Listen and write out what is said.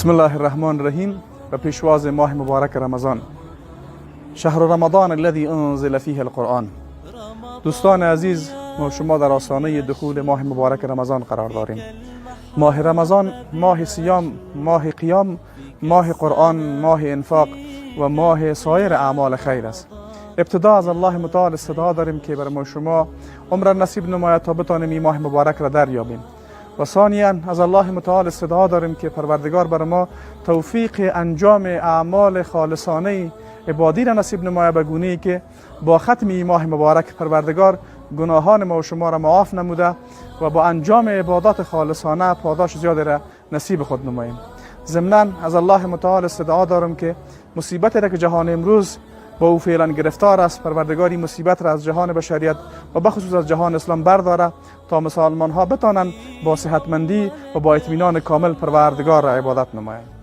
بسم الله الرحمن الرحیم و پیشواز ماه مبارک رمضان، شهر رمضان الذي انزل فيه القرآن. دوستان عزیز، ما شما در آستانه دخول ماه مبارک رمضان قرار داریم. ماه رمضان ماه صیام، ماه قیام، ماه قرآن، ماه انفاق و ماه سایر اعمال خیر است. ابتدا از الله متعال استدعا داریم که بر ما شما عمر نصیب نماید تا بتانیم این ماه مبارک را دریابیم. و ثانیا از الله متعال استدعا داریم که پروردگار بر ما توفیق انجام اعمال خالصانه عبادی را نصیب نماید، به گونه‌ای که با ختم این ماه مبارک پروردگار گناهان ما و شما را معاف نموده و با انجام عبادات خالصانه پاداش زیادی را نصیب خود نماییم. ضمناً از الله متعال استدعا دارم که مصیبتی را که جهان امروز با او فعلا گرفتار است، پروردگار این مصیبت را از جهان بشریت و بخصوص از جهان اسلام برداره تا مسلمان ها بتانند با صحتمندی و با اطمینان کامل پروردگار را عبادت نمایند.